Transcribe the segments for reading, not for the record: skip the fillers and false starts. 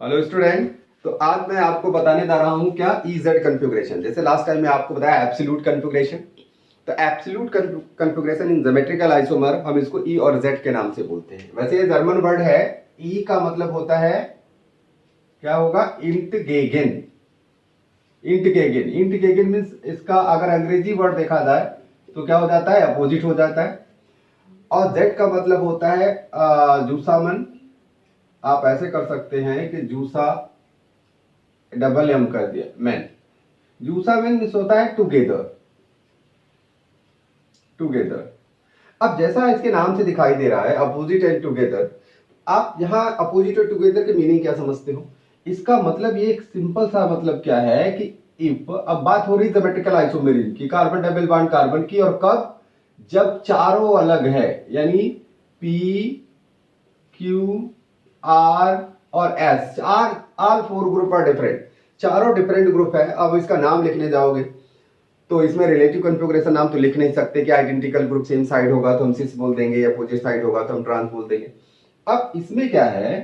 Hello student. तो आज मैं आपको बताने जा रहा हूं क्या EZ कॉन्फ़िगरेशन। जैसे लास्ट टाइम मैं आपको बताया एब्सोल्यूट कॉन्फ़िगरेशन। तो एब्सोल्यूट कॉन्फ़िगरेशन इन ज्योमेट्रिकल आइसोमर हम इसको E और Z के नाम से बोलते हैं। वैसे ये जर्मन वर्ड है। E का मतलब होता है क्या होगा, इंटगेगेन। इंटगेगेन मीन्स इसका अगर अंग्रेजी वर्ड देखा जाए तो क्या हो जाता है, अपोजिट हो जाता है। और Z का मतलब होता है जूसामन। आप ऐसे कर सकते हैं कि जूसा डबल एम कर दिया मैन। जूसा मैन मीन्स होता है टुगेदर। टुगेदर अब जैसा इसके नाम से दिखाई दे रहा है अपोजिट एंड टुगेदर, आप यहां अपोजिट और टुगेदर के मीनिंग क्या समझते हो? इसका मतलब ये एक सिंपल सा मतलब क्या है कि इफ, अब बात हो रही ज्योमेट्रिकल आइसोमेरिज्म की, कार्बन डबल बॉन्ड कार्बन की, और कब? जब चारों अलग है, यानी P Q R और S, चार all four group are different, चारों डिफरेंट ग्रुप है। अब इसका नाम लिखने जाओगे तो इसमें रिलेटिव कॉन्फ़िगरेशन नाम तो लिख नहीं सकते कि आइडेंटिकल ग्रुप सेम साइड होगा तो हम सिस बोल देंगे, या अपोजिट साइड होगा तो हम ट्रांस बोल देंगे। अब इसमें क्या है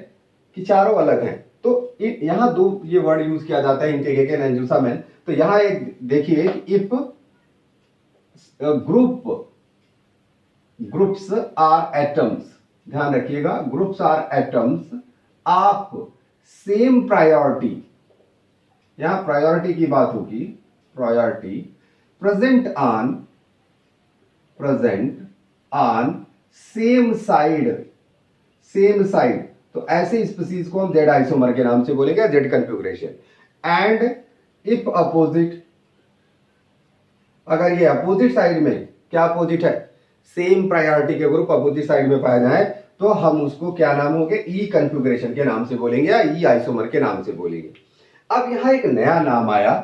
कि चारों अलग हैं, तो यहां दो ये वर्ड यूज किया जाता है, इंटीग्रेशन एंड जूसामैन। तो यहां एक देखिए, इफ ग्रुप्स आर एटम्स, ध्यान रखिएगा, groups are atoms of same priority, यहां प्रायोरिटी की बात होगी, priority present on same side, same side, तो ऐसे स्पीसीज को हम जेड आइसोमर के नाम से बोलेंगे, Z configuration. And if opposite, अगर ये अपोजिट साइड में, क्या अपोजिट है, सेम प्रायोरिटी के ग्रुप अपोजिट साइड में पाया जाए तो हम उसको क्या नाम होंगे, ई कॉन्फ़िगरेशन के नाम से बोलेंगे या ई आइसोमर के नाम से बोलेंगे। अब यहां एक नया नाम आया,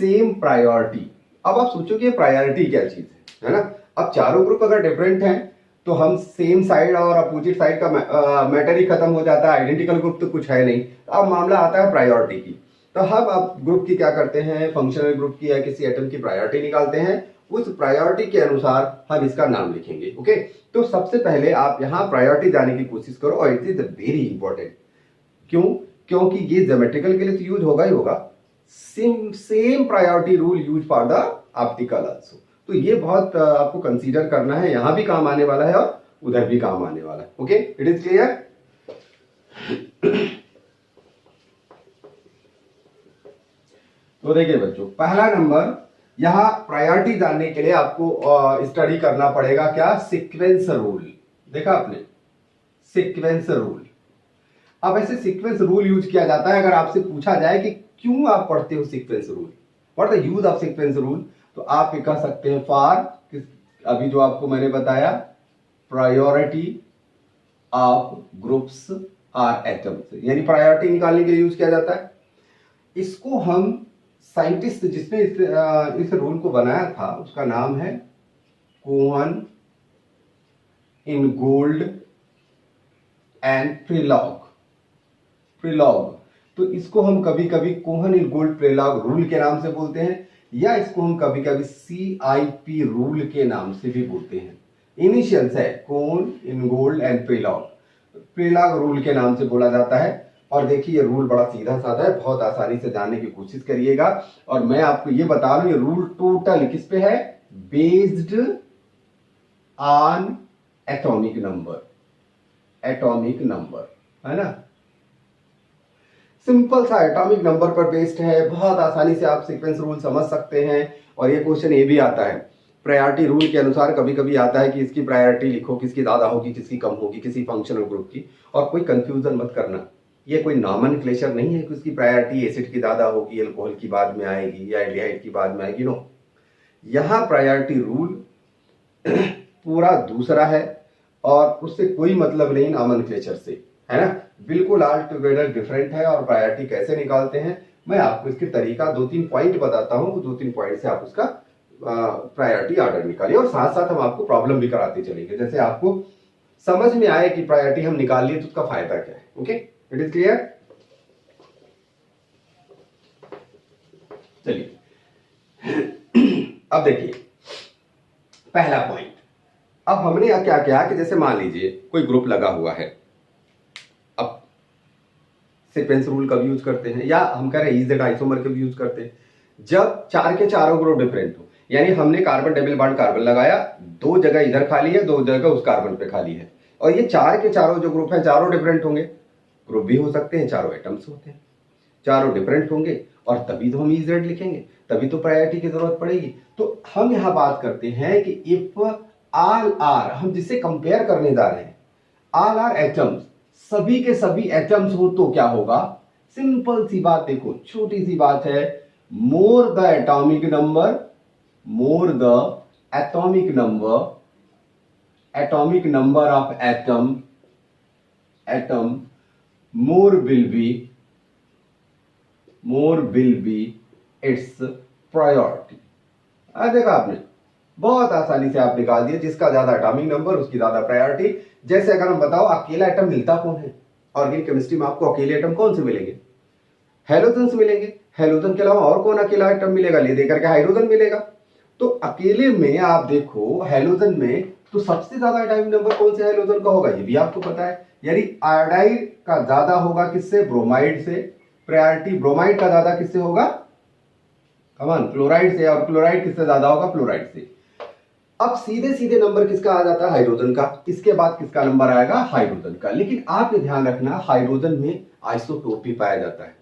सेम प्रायोरिटी। अब आप सोचो कि प्रायोरिटी क्या चीज है ना? अब चारों ग्रुप अगर डिफरेंट हैं तो हम सेम साइड और अपोजिट साइड का मैटर ही खत्म हो जाता है, आइडेंटिकल ग्रुप तो कुछ है नहीं। अब मामला आता है प्रायोरिटी की। तो हम अब ग्रुप की क्या करते हैं, फंक्शनल ग्रुप की या किसी एटम की प्रायोरिटी निकालते हैं, उस प्रायोरिटी के अनुसार हम इसका नाम लिखेंगे। ओके, तो सबसे पहले आप यहां प्रायोरिटी जाने की कोशिश करो, और इट इज वेरी इंपॉर्टेंट। क्यों? क्योंकि ये ज्योमेट्रिकल के लिए तो यूज होगा ही होगा, same priority rule use for the optical also. तो ये बहुत आपको कंसीडर करना है, यहां भी काम आने वाला है और उधर भी काम आने वाला है। Okay, it is clear? तो देखिए बच्चों, पहला नंबर, यहां प्रायोरिटी जानने के लिए आपको स्टडी करना पड़ेगा क्या, सीक्वेंस रूल। देखा आपने, सीक्वेंस रूल। अब ऐसे सीक्वेंस रूल यूज किया जाता है। अगर आपसे पूछा जाए कि क्यों आप पढ़ते हो sequence rule, what the use of sequence rule, तो आप ये कह सकते हैं फॉर, अभी जो आपको मैंने बताया, priority of groups are atoms, यानी प्रायोरिटी निकालने के लिए यूज किया जाता है। इसको हम, साइंटिस्ट जिसने इस रूल को बनाया था उसका नाम है कोहन, इनगोल्ड एंड प्रिलॉग। प्रिलॉग, तो इसको हम कभी कभी कोहन इनगोल्ड प्रिलॉग रूल के नाम से बोलते हैं, या इसको हम कभी कभी CIP रूल के नाम से भी बोलते हैं। इनिशियल्स है कोहन, इनगोल्ड एंड प्रिलॉग, प्रिलॉग रूल के नाम से बोला जाता है। और देखिए ये रूल बड़ा सीधा साधा है, बहुत आसानी से जानने की कोशिश करिएगा। और मैं आपको ये बता रहा हूं, ये रूल टोटल किस पे है, based on atomic number, atomic number, है ना, सिंपल सा एटॉमिक नंबर पर बेस्ड है। बहुत आसानी से आप सीक्वेंस रूल समझ सकते हैं। और ये क्वेश्चन ये भी आता है प्रायोरिटी रूल के अनुसार, कभी कभी आता है कि इसकी प्रायोरिटी लिखो, किसकी ज्यादा होगी किसकी कम होगी, किसी फंक्शनल ग्रुप की। और कोई कंफ्यूजन मत करना, ये कोई नॉमेनक्लेचर नहीं है कि उसकी प्रायोरिटी एसिड की ज्यादा होगी, अल्कोहल की बाद में आएगी, या एल्डिहाइड की बाद में आएगी। नो, यहां प्रायोरिटी रूल पूरा दूसरा है, और उससे कोई मतलब नहीं नॉमेनक्लेचर से, है ना, बिल्कुल ऑल टुगेदर डिफरेंट है। और प्रायोरिटी कैसे निकालते हैं, मैं आपको इसके तरीका 2-3 पॉइंट बताता हूं, 2-3 पॉइंट से आप उसका प्रायोरिटी ऑर्डर निकालिए, और साथ साथ हम आपको प्रॉब्लम भी कराते चलेंगे, जैसे आपको समझ में आए कि प्रायोरिटी हम निकाल लिए तो उसका फायदा क्या है। Okay, it is clear? चलिए अब देखिए पहला पॉइंट। अब हमने क्या किया कि जैसे मान लीजिए कोई ग्रुप लगा हुआ है, अब सीक्वेंस रूल कब यूज करते हैं, या हम कह रहे हैं इजेड आइसोमर कब यूज करते हैं, जब चार के चारों ग्रुप डिफरेंट हो। यानी हमने कार्बन डबल बॉन्ड कार्बन लगाया, दो जगह इधर खाली है, दो जगह उस कार्बन पे खाली है, और ये चार के चारों जो ग्रुप है चारों डिफरेंट होंगे, ग्रुप भी हो सकते हैं, चारों एटम्स होते हैं, चारों डिफरेंट होंगे, और तभी तो हम इजेड लिखेंगे, तभी तो प्रायोरिटी की जरूरत पड़ेगी। तो हम यहां बात करते हैं कि इफ ऑल आर, हम जिससे कंपेयर करने जा रहे हैं, ऑल आर एटम्स, सभी के सभी एटम्स हो तो क्या होगा, सिंपल सी बात देखो, छोटी सी बात है, मोर the atomic number, more the atomic number of atom more will be its priority। देखा आपने, बहुत आसानी से आप निकाल दिए, जिसका ज्यादा एटॉमिक नंबर उसकी ज्यादा प्रायोरिटी। जैसे अगर हम बताओ अकेला एटम मिलता कौन है, ऑर्गेनिक केमिस्ट्री में आपको अकेले एटम कौन से मिलेंगे, हेलोजन मिलेंगे, हेलोजन के अलावा और कौन अकेला एटम मिलेगा, ले देकर के हाइड्रोजन मिलेगा। तो अकेले में आप देखो हेलोजन में तो सबसे ज्यादा एटॉमिक नंबर कौन से हेलोजन का होगा, ये भी आपको पता है, यानी आयोडाइड का ज्यादा होगा किससे, ब्रोमाइड से, प्रायोरिटी ब्रोमाइड का ज्यादा किससे होगा, कमान क्लोराइड से, और क्लोराइड किससे ज्यादा होगा, फ्लोराइड से। अब सीधे सीधे नंबर किसका आ जाता है, हाइड्रोजन का, इसके बाद किसका नंबर आएगा, हाइड्रोजन का। लेकिन आप ये ध्यान रखना, हाइड्रोजन में आइसोटोप भी पाया जाता है,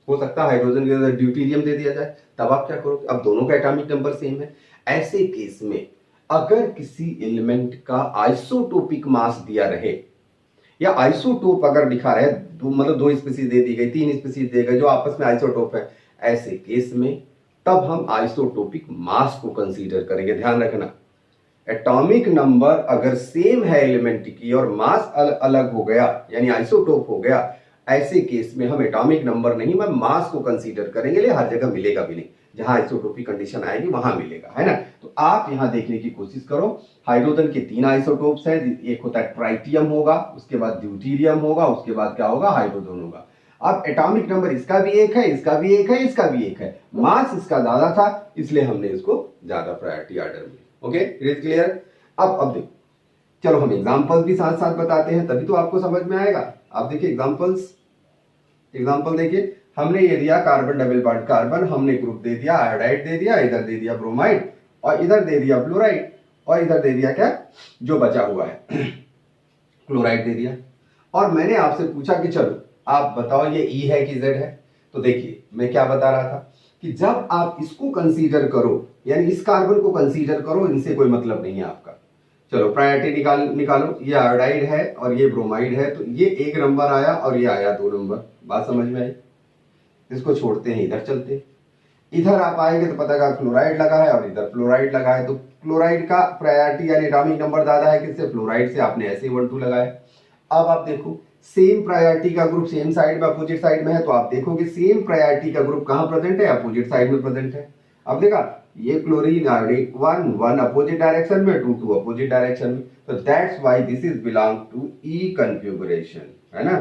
हो सकता है हाइड्रोजन के अंदर ड्यूटेरियम दे दिया जाए, तब आप क्या करोगे, अब दोनों का एटॉमिक नंबर सेम है। ऐसे केस में अगर किसी एलिमेंट का आइसोटोपिक मास दिया रहे, या आइसोटोप अगर दिखा रहे, मतलब दो स्पीसीज दे दी गई, तीन स्पीसीज दे गए जो आपस में आइसोटोप है, ऐसे केस में तब हम आइसोटोपिक मास को कंसीडर करेंगे। ध्यान रखना, एटॉमिक नंबर अगर सेम है एलिमेंट की और मास अलग हो गया, यानी आइसोटोप हो गया, ऐसे केस में हम एटॉमिक नंबर नहीं, मैं मास को कंसीडर करेंगे। ले हर जगह मिलेगा भी नहीं, जहां आइसोटोपिक कंडीशन आएगी वहां मिलेगा, है ना। तो आप यहां देखने की कोशिश करो, हाइड्रोजन के तीन आइसोटोप्स हैं, एक होता है ट्राइटियम होगा, उसके बाद ड्यूटेरियम होगा, उसके बाद क्या होगा, हाइड्रोजन होगा। अब एटॉमिक नंबर इसका भी एक है, इसका भी एक है, इसका भी एक है, मास इसका ज्यादा था, इसलिए हमने इसको ज्यादा प्रायोरिटी ऑर्डर में। Okay, it is clear. अब देखो, चलो हम एग्जांपल्स भी साथ साथ बताते हैं, तभी तो आपको समझ में आएगा। आप देखिए एग्जांपल देखिए, हमने ये दिया कार्बन डबल बॉन्ड कार्बन, हमने ग्रुप दे दिया आयोडाइड दे दिया, इधर दे दिया ब्रोमाइड, और इधर दे दिया फ्लोराइड, और इधर दे दिया क्या जो बचा हुआ है क्लोराइड दे दिया। और मैंने आपसे पूछा कि चलो आप बताओ ये ई है कि जेड है। तो देखिए मैं क्या बता रहा था कि जब आप इसको कंसीडर करो, यानी इस कार्बन को कंसीडर करो, इनसे कोई मतलब नहीं है आपका। चलो प्रायोरिटी निकालो, ये आयोडाइड है और ये ब्रोमाइड है, तो ये एक नंबर आया और ये आया 2 नंबर। बात समझ में आई? इसको छोड़ते हैं, इधर चलते हैं। इधर आप आएंगे तो पता लगा क्लोराइड लगा है और इधर फ्लोराइड लगा है, तो क्लोराइड का प्रायोरिटी यानी एटॉमिक नंबर ज्यादा है किससे, फ्लोराइड से। आपने ऐसे 1 2 लगाए। अब आप देखो सेम प्रायोरिटी का ग्रुप सेम साइड में अपोजिट साइड में है, तो आप देखोगे सेम प्रायोरिटी का ग्रुप कहां प्रेजेंट है, अपोजिट साइड में प्रेजेंट है। अब देखा ये क्लोरीन आयोडीन 1 अपोजिट डायरेक्शन में, 2 अपोजिट डायरेक्शन में, तो that's why this is belong to E configuration, है ना।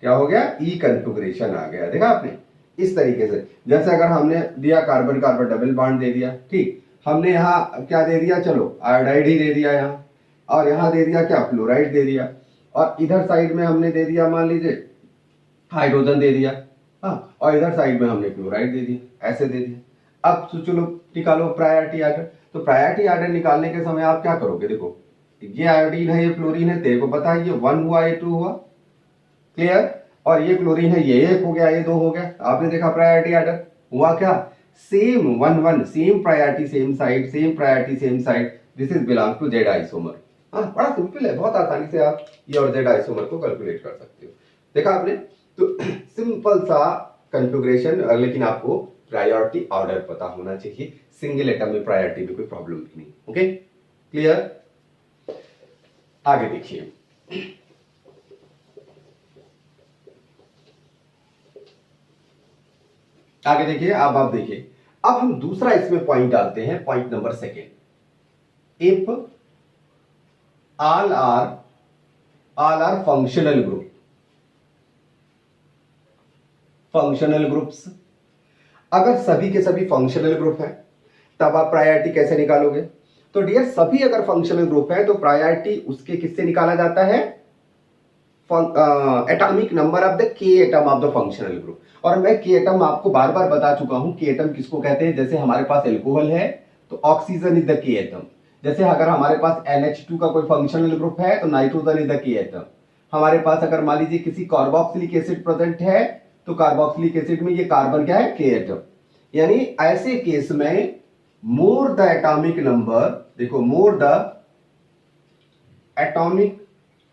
क्या हो गया, ई कन्फिगुरेशन आ गया। देखा आपने, इस तरीके से। जैसे अगर हमने दिया कार्बन कार्बन डबल बॉन्ड दे दिया, ठीक, हमने यहाँ क्या दे दिया, चलो आयोडाइड ही दे दिया यहाँ, और यहाँ दे दिया क्या, फ्लोराइड दे दिया, और इधर साइड में हमने दे दिया मान लीजिए हाइड्रोजन दे दिया, हाँ, और इधर साइड में हमने क्लोराइड दे दिया, ऐसे दे दिया। अब तो चलो निकालो प्रायोरिटी ऑर्डर। तो प्रायोरिटी ऑर्डर निकालने के समय आप क्या करोगे, देखो ये आयोडीन है, ये फ्लोरीन है, तेरे को पता है ये 1 हुआ, ये 2 हुआ, क्लियर, और ये क्लोरीन है, ये 1 हो गया, ये 2 हो गया। आपने देखा प्रायोरिटी ऑर्डर हुआ क्या, same 1 1, same priority same side, same priority same side, this is belong to Z isomer. हाँ, बड़ा सिंपल है, बहुत आसानी से आप ये और जेड आइसोमर को कैलकुलेट कर सकते हो। देखा आपने, तो सिंपल सा कॉन्फ़िगरेशन, लेकिन आपको प्रायोरिटी ऑर्डर पता होना चाहिए। सिंगल एटम में प्रायोरिटी में कोई प्रॉब्लम भी नहीं। Okay, clear. आगे देखिए, आगे देखिए, अब आप देखिए, अब हम दूसरा इसमें पॉइंट डालते हैं, point number 2। If all are functional group, functional groups, अगर सभी के सभी फंक्शनल ग्रुप है तब आप प्रायोरिटी कैसे निकालोगे। तो डियर, सभी अगर फंक्शनल ग्रुप है तो प्रायोरिटी उसके किससे निकाला जाता है, atomic number of the K atom of the functional group. और मैं के एटम आपको बार बार बता चुका हूं, के एटम किसको कहते हैं। जैसे हमारे पास एल्कोहल है तो oxygen is the K atom. जैसे अगर हमारे पास NH2 का कोई फंक्शनल ग्रुप है तो nitrogen is the K atom. हमारे पास अगर मान लीजिए किसी कार्बोक्सिलिक एसिड प्रेजेंट है तो कार्बोक्सिलिक एसिड में ये कार्बन क्या है, के एटम। यानी ऐसे केस में मोर द एटॉमिक नंबर, देखो more the atomic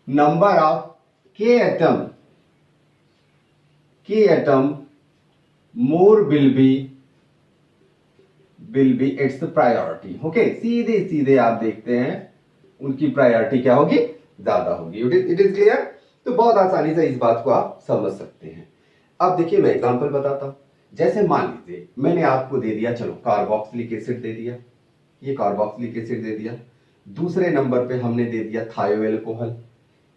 number of K atom more will be its priority. Okay, सीधे सीधे आप देखते हैं उनकी प्रायोरिटी क्या होगी, ज्यादा होगी। It is clear. तो बहुत आसानी से इस बात को आप समझ सकते हैं। अब देखिए मैं एग्जांपल बताता हूं। जैसे मान लीजिए मैंने आपको दे दिया, चलो कार्बोक्सिलिक एसिड दे दिया, ये कार्बोक्सिलिक एसिड दे दिया। दूसरे नंबर पे हमने दे दिया थायो एल्कोहल,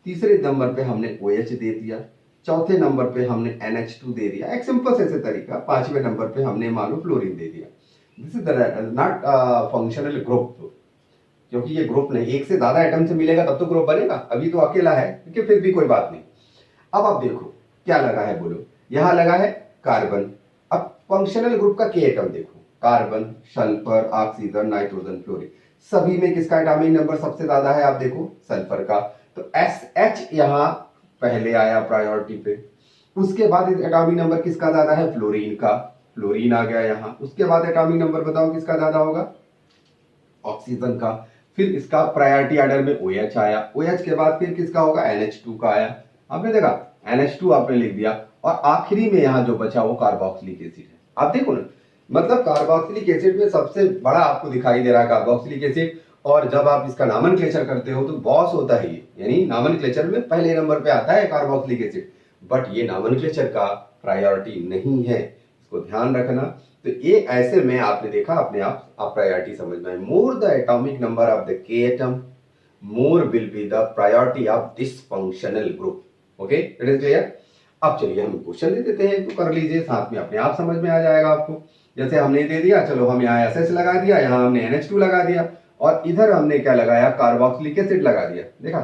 तीसरे नंबर पे हमने OH दे दिया, चौथे नंबर पे हमने NH2 दे दिया। एक सिंपल से तरीका, पांचवें नंबर पे हमने मान लो फ्लोरीन दे दिया। This is not functional group, क्योंकि ये ग्रुप नहीं, एक से ज्यादा एटम से मिलेगा तब तो ग्रुप बनेगा, अभी तो अकेला है, क्योंकि फिर भी कोई बात नहीं। अब आप देखो क्या लगा है, बोलो यहां लगा है कार्बन। अब फंक्शनल ग्रुप का के एटम देखो, carbon, sulphur, oxygen, nitrogen, fluorine, सभी में किसका एटॉमिक नंबर सबसे ज्यादा है, आप देखो सल्फर का। तो SH यहां पहले आया प्रायोरिटी पे। उसके बाद एटॉमिक नंबर किसका ज्यादा है, फ्लोरीन का, फ्लोरीन आ गया यहां। उसके बाद एटॉमिक नंबर बताओ किसका ज्यादा होगा, ऑक्सीजन का। फिर इसका प्रायोरिटी ऑर्डर में OH आया, OH के बाद फिर किसका होगा, NH2 का आया। आपने देखा NH2 आपने लिख दिया, और आखिरी में यहां जो बचा वो कार्बोक्सिलिक एसिड है। आप देखो ना, मतलब कार्बोक्सिलिक एसिड में सबसे बड़ा आपको दिखाई दे रहा है कार्बोक्सिलिक एसिड। और जब आप इसका नामनक्लेचर करते हो तो बॉस होता है ये, यानी नामनक्लेचर में पहले नंबर पे आता है कार्बोक्सिलिक एसिड, बट ये नामनक्लेचर का प्रायोरिटी नहीं है, इसको ध्यान रखना। तो ये ऐसे में आपने देखा अपने आप प्रायोरिटी समझ में, more the atomic number of the K atom more will be the priority of this functional group. Okay, it is clear. अब चलिए हम क्वेश्चन दे देते हैं, तो कर लीजिए, साथ में अपने आप समझ में आ जाएगा आपको। जैसे हमने दे दिया, चलो हम यहाँ SS लगा दिया, यहाँ हमने NH2 लगा दिया, और इधर हमने क्या लगाया, कार्बोक्सिलिक एसिड लगा दिया। देखा,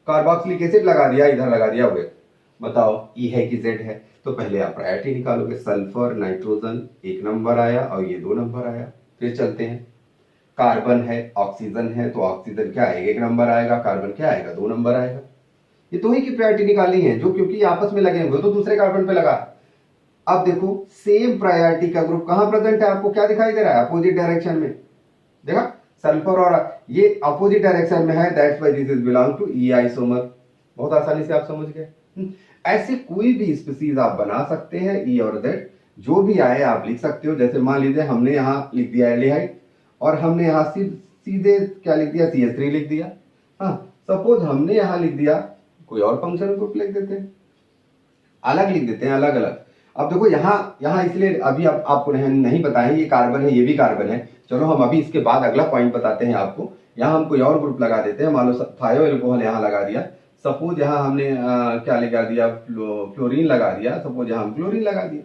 कार्बोक्सिलिक एसिड लगा दिया, इधर लगा दिया OH। बताओ E है कि Z है, तो पहले आप प्रायोरिटी निकालोगे। सल्फर, नाइट्रोजन 1 नंबर आया और ये 2 नंबर आया। फिर चलते हैं, कार्बन है, ऑक्सीजन है, तो ऑक्सीजन क्या आएगा, 1 नंबर आएगा, कार्बन क्या आएगा, 2 नंबर आएगा। ये दो ही की प्रायोरिटी निकालनी है, जो क्योंकि आपस में लगे हुए तो दूसरे कार्बन पे लगा। अब देखो सेम प्रायोरिटी का ग्रुप कहां प्रेजेंट है, आपको क्या दिखाई दे रहा है, अपोजिट डायरेक्शन में। देखा, सल्फर और ये अपोजिट डायरेक्शन में है, that's why this is belong to E isomer. बहुत आसानी से आप समझ गए। ऐसे कोई भी स्पीसीज आप बना सकते हैं, E और Z जो भी आए आप लिख सकते हो। जैसे मान लीजिए हमने यहाँ लिख दिया एल्डिहाइड, और हमने यहाँ सीधे क्या लिख दिया, CH3 लिख दिया। हाँ, सपोज हमने यहाँ लिख दिया कोई और फंक्शनल ग्रुप लिख देते हैं, अलग लिख देते हैं, अलग अलग। अब देखो यहाँ इसलिए अभी आपको नहीं बताएं, ये कार्बन है, ये भी कार्बन है। चलो हम अभी इसके बाद अगला पॉइंट बताते हैं आपको। यहाँ हम कोई और ग्रुप लगा देते हैं, मान लो थायो एल्कोहल यहाँ लगा दिया। सपोज यहाँ हमने क्या लगा दिया, फ्लोरीन लगा दिया। सपोज यहाँ हम क्लोरीन लगा दिया।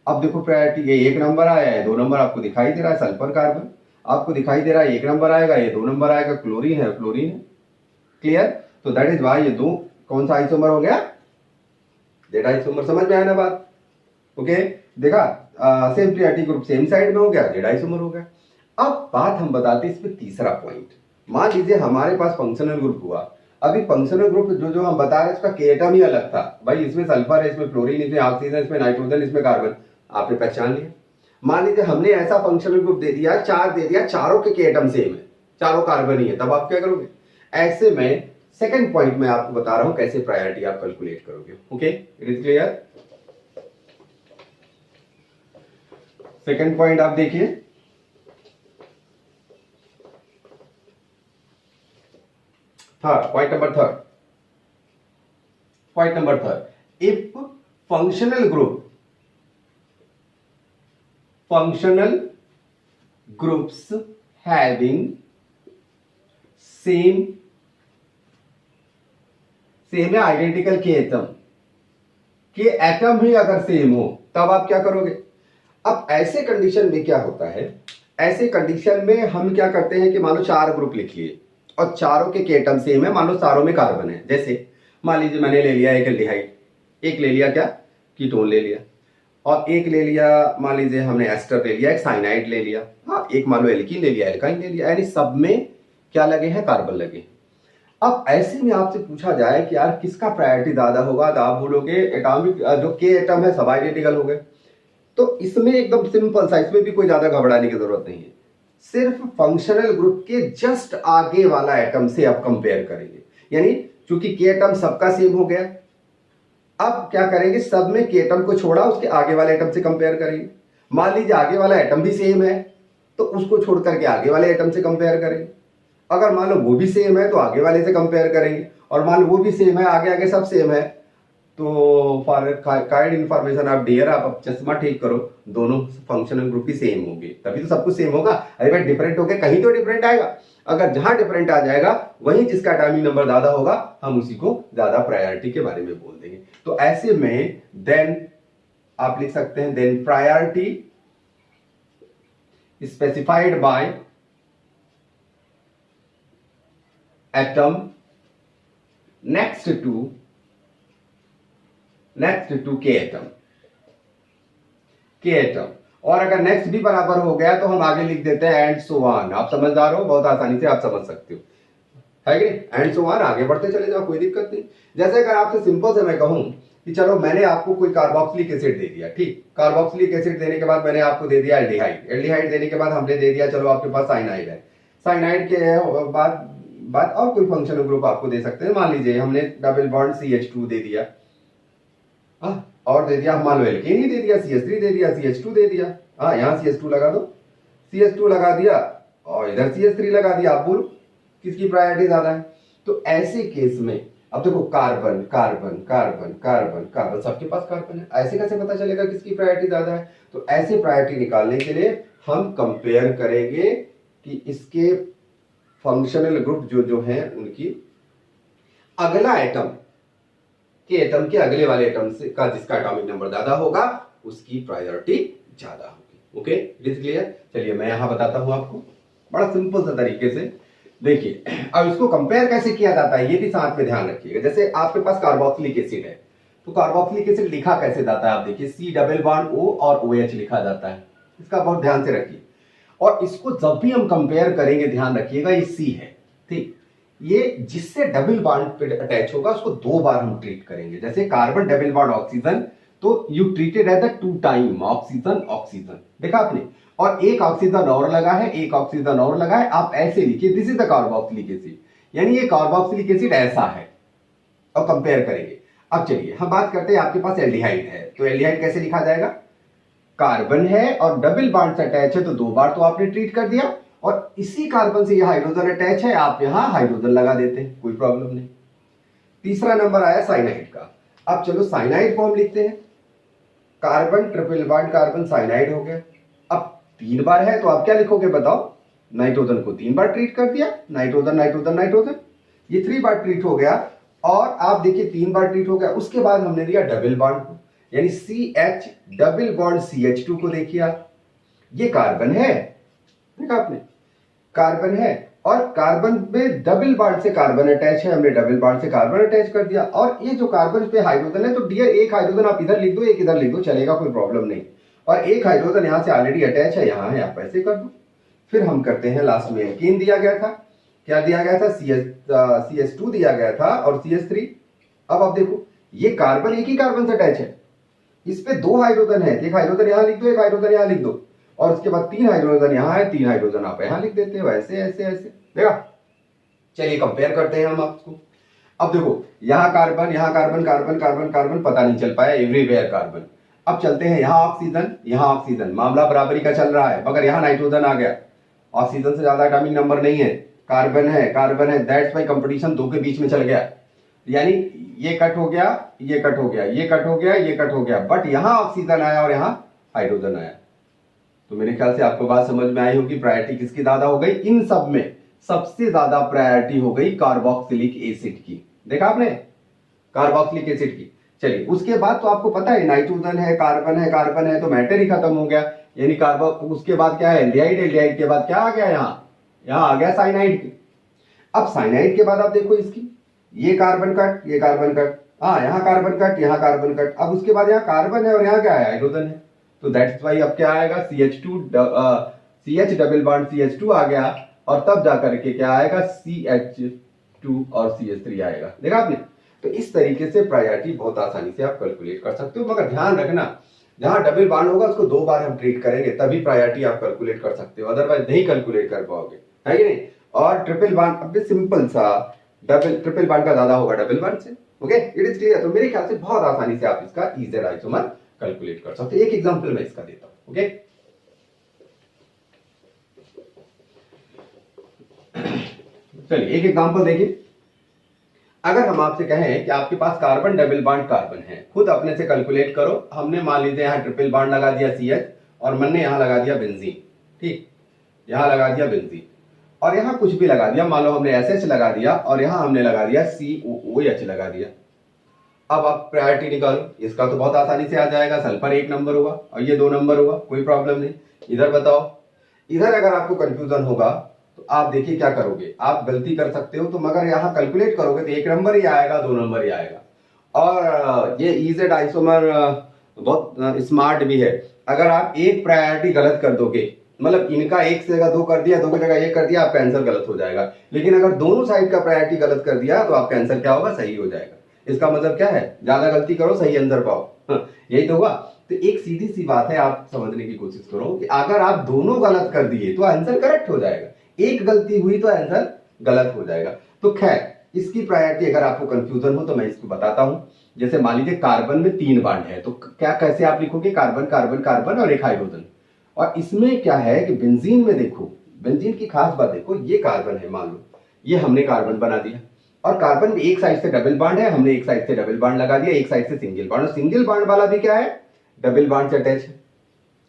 अब देखो प्रायोरिटी, ये 1 नंबर आया है, 2 नंबर आपको दिखाई दे रहा है, सल्फर कार्बन आपको दिखाई दे रहा है, 1 नंबर आएगा, ये 2 नंबर आएगा, क्लोरीन है, फ्लोरीन है। क्लियर। तो दैट इज वाई ये दो कौन सा आइसोमर हो गया, Z आइसोमर। समझ में आया ना बात। ओके, देखा, same priority group same side में हो गया, Z आइसोमर हो गया। अब बात हम बताते हैं इसमें तीसरा पॉइंट। मान लीजिए हमारे पास फंक्शनल ग्रुप हुआ। अभी फंक्शनल ग्रुप जो हम बता रहे हैं इसका के एटम ही अलग था भाई, इसमें सल्फर है, इसमें फ्लोरीन, इसमें ऑक्सीजन, इसमें नाइट्रोजन, इसमें कार्बन, आपने पहचान लिया। मान लीजिए हमने ऐसा फंक्शनल ग्रुप दे दिया, 4 दे दिया, चारों के एटम सेम है, चारों कार्बन ही है, तब आप क्या करोगे। ऐसे में सेकंड पॉइंट में आपको बता रहा हूं कैसे प्रायोरिटी आप कैलकुलेट करोगे। Okay, it is clear. Second point आप देखिए, third point number third, if functional groups having same है आइडेंटिकल के एटम ही अगर सेम हो तब आप क्या करोगे। अब ऐसे कंडीशन में क्या होता है, ऐसे कंडीशन में हम क्या करते हैं कि मान लो 4 ग्रुप लिख लिए और चारों के एटम सेम है, मान लो चारों में कार्बन है। जैसे मान लीजिए मैंने ले लिया एक एल्डिहाइड, एक ले लिया क्या, कीटोन ले लिया, और एक ले लिया मान लीजिए हमने एस्टर ले लिया, एक साइनाइड ले लिया, हाँ एक मान लो एल्कीन ले लिया, एल्काइन ले लिया, यानी सब में क्या लगे हैं, कार्बन लगे हैं। अब ऐसे में आपसे पूछा जाए कि यार किसका प्रायोरिटी ज्यादा होगा, तो आप बोलोगे एटॉमिक जो के एटम है सब आइडेंटिकल हो गए। तो इसमें एकदम सिंपल सा, इसमें भी कोई ज्यादा घबराने की जरूरत नहीं है, सिर्फ फंक्शनल ग्रुप के जस्ट आगे वाला एटम से आप कंपेयर करेंगे। यानी चूंकि के एटम सबका सेम हो गया, अब क्या करेंगे, सब में के एटम को छोड़ा, उसके आगे वाले एटम से कंपेयर करेंगे। मान लीजिए आगे वाला एटम भी सेम है तो उसको छोड़ करके आगे वाले एटम से कंपेयर करेंगे। अगर मान लो वो भी सेम है तो आगे वाले से कंपेयर करेंगे, और मान लो वो भी सेम है, आगे आगे सब सेम है, तो फॉर काइंड इंफॉर्मेशन आप डियर, आप चश्मा ठीक करो, दोनों फंक्शनल ग्रुप ही सेम होंगे, तभी तो सब कुछ सेम होगा। अरे भाई डिफरेंट हो गया, कहीं तो डिफरेंट आएगा, अगर जहां डिफरेंट आ जाएगा वहीं जिसका एटॉमिक नंबर ज्यादा होगा हम उसी को ज्यादा प्रायोरिटी के बारे में बोल देंगे। तो ऐसे में देन आप लिख सकते हैं, then priority specified by atom next to के एटम, के एटम। और अगर नेक्स्ट भी बराबर हो गया तो हम आगे लिख देते हैं एंड सो ऑन। आप समझदार हो, बहुत आसानी से आप समझ सकते हो, है कि नहीं, एंड सो ऑन, आगे बढ़ते चले जाओ, कोई दिक्कत नहीं। जैसे अगर आपसे सिंपल से मैं कहूं कि चलो मैंने आपको कोई कार्बोक्सिलिक एसिड दे दिया, ठीक, कार्बोक्सिलिक एसिड देने के बाद मैंने आपको दे दिया एल्डिहाइड, एल्डिहाइड देने के बाद हमने दे दिया चलो आपके पास साइनाइड है, साइनाइड के बाद और कोई फंक्शनल ग्रुप आपको दे सकते हैं, मान लीजिए हमने डबल बॉन्ड CH2 दे दिया, और दे दिया, मान लो एल्केन ही दे दिया, CH3 दे दिया, CH2 दे दिया, हाँ यहाँ CH2 लगा दो, CH2 लगा दिया और इधर CH3 लगा दिया, आप बोलो किसकी प्रायोरिटी ज्यादा है। तो ऐसे केस में अब देखो carbon carbon carbon carbon carbon, सबके पास कार्बन है, ऐसे कैसे पता चलेगा किसकी प्रायोरिटी ज्यादा है। तो ऐसे प्रायोरिटी निकालने के लिए हम कंपेयर करेंगे कि इसके फंक्शनल ग्रुप जो है उनकी अगला एटम के एटम के अगले वाले एटम से का जिसका एटॉमिक नंबर ज्यादा होगा उसकी प्रायोरिटी ज्यादा होगी। Okay, it is clear. चलिए मैं यहां बताता हूं आपको बड़ा सिंपल सा तरीके से। देखिए अब इसको कंपेयर कैसे किया जाता है ये भी साथ में ध्यान रखिएगा। जैसे आपके पास कार्बोक्सिलिक एसिड है तो कार्बोक्सिलिक एसिड लिखा कैसे जाता है, आप देखिए C डबल बॉन्ड O और OH लिखा जाता है, इसका बहुत ध्यान से रखिए। और इसको जब भी हम कंपेयर करेंगे ध्यान रखिएगा ये C है, ठीक, ये जिससे डबल बॉन्ड पे अटैच होगा उसको दो बार हम ट्रीट करेंगे। जैसे कार्बन डबल बॉन्ड ऑक्सीजन, तो you treated as the 2 time oxygen oxygen, देखा आपने, और एक ऑक्सीजन और लगा है, एक ऑक्सीजन और लगा है, आप ऐसे लिखिए this is the carboxylic acid, यानी ये कार्बोक्सिलिक एसिड ऐसा है, और कंपेयर करेंगे। अब चलिए हम बात करते हैं, आपके पास एल्डिहाइड है तो एल्डिहाइड कैसे लिखा जाएगा, कार्बन है और डबल बॉन्ड से अटैच है तो दो बार तो आपने ट्रीट कर दिया, और इसी कार्बन से यह हाइड्रोजन अटैच है, आप यहां हाइड्रोजन लगा देते हैं, कोई प्रॉब्लम नहीं। तीसरा नंबर आया साइनाइड का। अब चलो साइनाइड को हम लिखते हैं, carbon triple bond carbon cyanide हो गया। अब 3 बार है तो आप क्या लिखोगे बताओ, नाइट्रोजन को 3 बार ट्रीट कर दिया, नाइट्रोजन नाइट्रोजन नाइट्रोजन, ये 3 बार ट्रीट हो गया। और आप देखिए 3 बार ट्रीट हो गया, उसके बाद हमने दिया डबल बॉन्ड को, यानी CH डबल बॉन्ड CH2 को देखिए आप, ये कार्बन है, देखा आपने, कार्बन है और कार्बन में डबल बॉन्ड से कार्बन अटैच है, हमने डबल बॉन्ड से कार्बन अटैच कर दिया। और ये जो कार्बन पे हाइड्रोजन है तो डियर एक हाइड्रोजन आप इधर लिख दो, एक इधर लिख दो, चलेगा, कोई प्रॉब्लम नहीं। और एक हाइड्रोजन यहां से ऑलरेडी अटैच है, यहां है, आप ऐसे कर दो। फिर हम करते हैं लास्ट में एल्कीन दिया गया था, क्या दिया गया था, CH2 दिया गया था और CH3। अब आप देखो ये कार्बन एक ही कार्बन से अटैच है, इस पे 2 हाइड्रोजन है, एक हाइड्रोजन यहां लिख दो, एक हाइड्रोजन यहां लिख दो, और उसके बाद 3 हाइड्रोजन यहां है, 3 हाइड्रोजन आप यहां लिख देते हो, ऐसे ऐसे ऐसे, देखा। चलिए कंपेयर करते हैं हम आपको। अब देखो यहां कार्बन यहां कार्बन कार्बन कार्बन कार्बन, पता नहीं चल पाया, एवरीवेयर कार्बन। अब चलते हैं यहां ऑक्सीजन यहां ऑक्सीजन, मामला बराबरी का चल रहा है, मगर यहां नाइट्रोजन आ गया, ऑक्सीजन से ज्यादा एटॉमिक नंबर नहीं है, कार्बन है, दैट्स व्हाई कंपटीशन 2 के बीच में चल गया, यानी ये कट हो गया, ये कट हो गया, ये कट हो गया, ये कट हो गया, बट यहां ऑक्सीजन आया और यहां हाइड्रोजन आया। तो मेरे ख्याल से आपको बात समझ में आई होगी, प्रायोरिटी किसकी ज्यादा हो गई, इन सब में सबसे ज्यादा प्रायोरिटी हो गई कार्बोक्सिलिक एसिड की, देखा आपने, कार्बोक्सिलिक एसिड की। चलिए उसके बाद तो आपको पता है नाइट्रोजन है, कार्बन है तो मैटर ही खत्म हो गया, यानी कार्बो, उसके बाद क्या है एल्डिहाइड, एल्डिहाइड के बाद क्या आ गया, यहां आ गया साइनाइड। अब साइनाइड के बाद आप देखो इसकी, ये कार्बन कट, ये कार्बन कट, हाँ यहाँ कार्बन कट, यहाँ कार्बन कट। अब उसके बाद यहाँ कार्बन है और यहाँ क्या है, हाइड्रोजन है। तो दैट्स वाई अब क्या आएगा, CH2 CH double bond CH2 आ गया, और तब जाकर के क्या आएगा, CH2 और CH3 आएगा। देखा आपने। तो इस तरीके से प्रायोरिटी बहुत आसानी से आप कैलकुलेट कर सकते हो, मगर ध्यान रखना जहां डबल बॉन्ड होगा उसको 2 बार हम ट्रीट करेंगे, तभी प्रायोरिटी आप कैलकुलेट कर सकते हो, अदरवाइज नहीं कैलकुलेट कर पाओगे, है कि नहीं। और ट्रिपल बॉन्ड अब सिंपल सा, ट्रिपल बॉन्ड का ज्यादा होगा डबल बॉन्ड से। Okay, it is clear. तो मेरे ख्याल से बहुत आसानी से आप इसका EZ आइसोमर कैलकुलेट कर सकते हो। एक एग्जांपल मैं इसका देता हूं। ओके, चलिए एक एग्जांपल देखिए। अगर हम आपसे कहें कि आपके पास कार्बन डबल बॉन्ड कार्बन है, खुद अपने से कैलकुलेट करो। हमने मान लीजिए यहाँ ट्रिपल बॉन्ड लगा दिया CH, और मैंने यहाँ लगा दिया बेंजीन, ठीक, यहाँ लगा दिया बेंजीन, और यहाँ कुछ भी लगा दिया, मान लो हमने SH लगा दिया, और यहाँ हमने लगा दिया COOH लगा दिया। अब आप प्रायोरिटी निकालो, इसका तो बहुत आसानी से आ जाएगा। सल्फर 1 नंबर हुआ और ये 2 नंबर हुआ, कोई प्रॉब्लम नहीं। इधर बताओ, इधर अगर आपको कंफ्यूजन होगा तो आप देखिए क्या करोगे, आप गलती कर सकते हो, तो मगर यहाँ कैलकुलेट करोगे तो 1 नंबर ही आएगा, 2 नंबर ही आएगा। और ये EZ आइसोमर बहुत स्मार्ट भी है। अगर आप एक प्रायोरिटी गलत कर दोगे, मतलब इनका 1 से जगह 2 कर दिया, 2 की जगह 1 कर दिया, आपका आंसर गलत हो जाएगा। लेकिन अगर दोनों साइड का प्रायोरिटी गलत कर दिया तो आपका आंसर क्या होगा, सही हो जाएगा। इसका मतलब क्या है, ज्यादा गलती करो सही आंसर पाओ, यही तो हुआ। तो एक सीधी सी बात है, आप समझने की कोशिश करो कि अगर आप दोनों गलत कर दिए तो आंसर करेक्ट हो जाएगा, एक गलती हुई तो आंसर गलत हो जाएगा। तो खैर, इसकी प्रायोरिटी अगर आपको कंफ्यूजन हो तो मैं इसको बताता हूं। जैसे मान लीजिए कार्बन में 3 बॉन्ड है, तो क्या कैसे आप लिखोगे, कार्बन कार्बन कार्बन और एक हाइड्रोजन। और इसमें क्या है कि बेंजीन में देखो, बेंजीन की खास बात देखो, ये कार्बन है, मान लो ये हमने कार्बन बना दिया, और कार्बन में एक साइड से डबल बॉन्ड है, हमने एक साइड से डबल बॉन्ड लगा दिया, एक साइड से सिंगल बॉन्ड, और सिंगल बॉन्ड वाला भी क्या है, डबल बॉन्ड से अटैच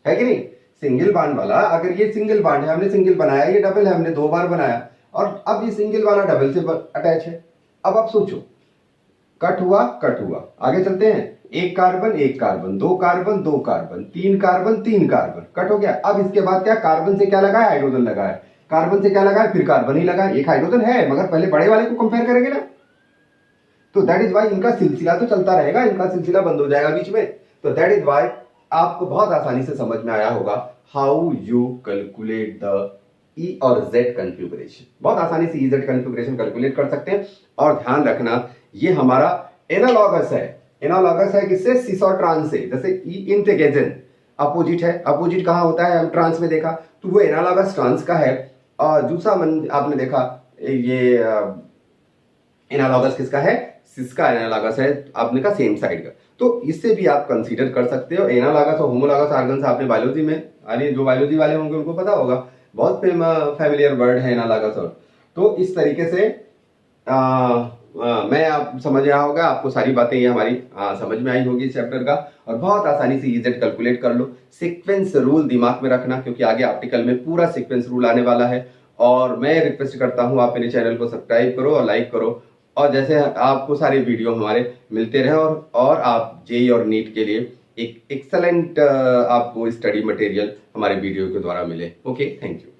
है कि नहीं। सिंगल बॉन्ड वाला, अगर ये सिंगल बॉन्ड है, हमने सिंगल बनाया, ये डबल है, हमने 2 बार बनाया, और अब ये सिंगल वाला डबल से अटैच है। अब आप सोचो, कट हुआ कट हुआ, आगे चलते हैं, एक कार्बन एक carbon, 2 carbon 2 carbon, 3 carbon 3 carbon, cut हो गया। अब इसके बाद क्या, कार्बन से क्या लगा है, हाइड्रोजन लगा है, कार्बन से क्या लगा है, फिर कार्बन ही लगा है, एक हाइड्रोजन है, मगर पहले बड़े वाले को कंपेयर करेंगे ना। तो दैट इज वाई इनका सिलसिला तो चलता रहेगा, इनका सिलसिला बंद हो जाएगा बीच में। तो दैट इज वाई आपको बहुत आसानी से समझ में आया होगा how you calculate the E और Z कॉन्फ़िगरेशन। बहुत आसानी से EZ कॉन्फ़िगरेशन कैलकुलेट कर सकते हैं। और ध्यान रखना, ये हमारा एनालॉगस है। एनालॉगस है किससे, सिस और ट्रांस से। जैसे इंटेगेजन अपोजिट है, अपोजिट कहाँ होता है, हम ट्रांस में देखा, तो वो एनालॉगस ट्रांस का है। और दूसरा आपने देखा, ये एनालॉगस किसका है, सिस का एनालॉगस है, आपने कहा सेम साइड का। तो इससे भी आप कंसीडर कर सकते हो। एनालॉगस और होमोलॉगस ऑर्गन्स आपने बायोलॉजी में, अरे जो बायोलॉजी वाले होंगे उनको पता होगा, बहुत फैमिलियर वर्ड है एनालॉगस। और तो इस तरीके से मैं आप समझ आया होगा, आपको सारी बातें ये हमारी समझ में आई होगी इस चैप्टर का। और बहुत आसानी से EZ कैलकुलेट कर लो। सीक्वेंस रूल दिमाग में रखना, क्योंकि आगे आर्टिकल में पूरा सीक्वेंस रूल आने वाला है। और मैं रिक्वेस्ट करता हूँ आप मेरे चैनल को सब्सक्राइब करो और लाइक करो, और जैसे आपको सारे वीडियो हमारे मिलते रहे, और आप JEE और नीट के लिए एक एक्सलेंट आपको स्टडी मटेरियल हमारे वीडियो के द्वारा मिले। Okay, thank you.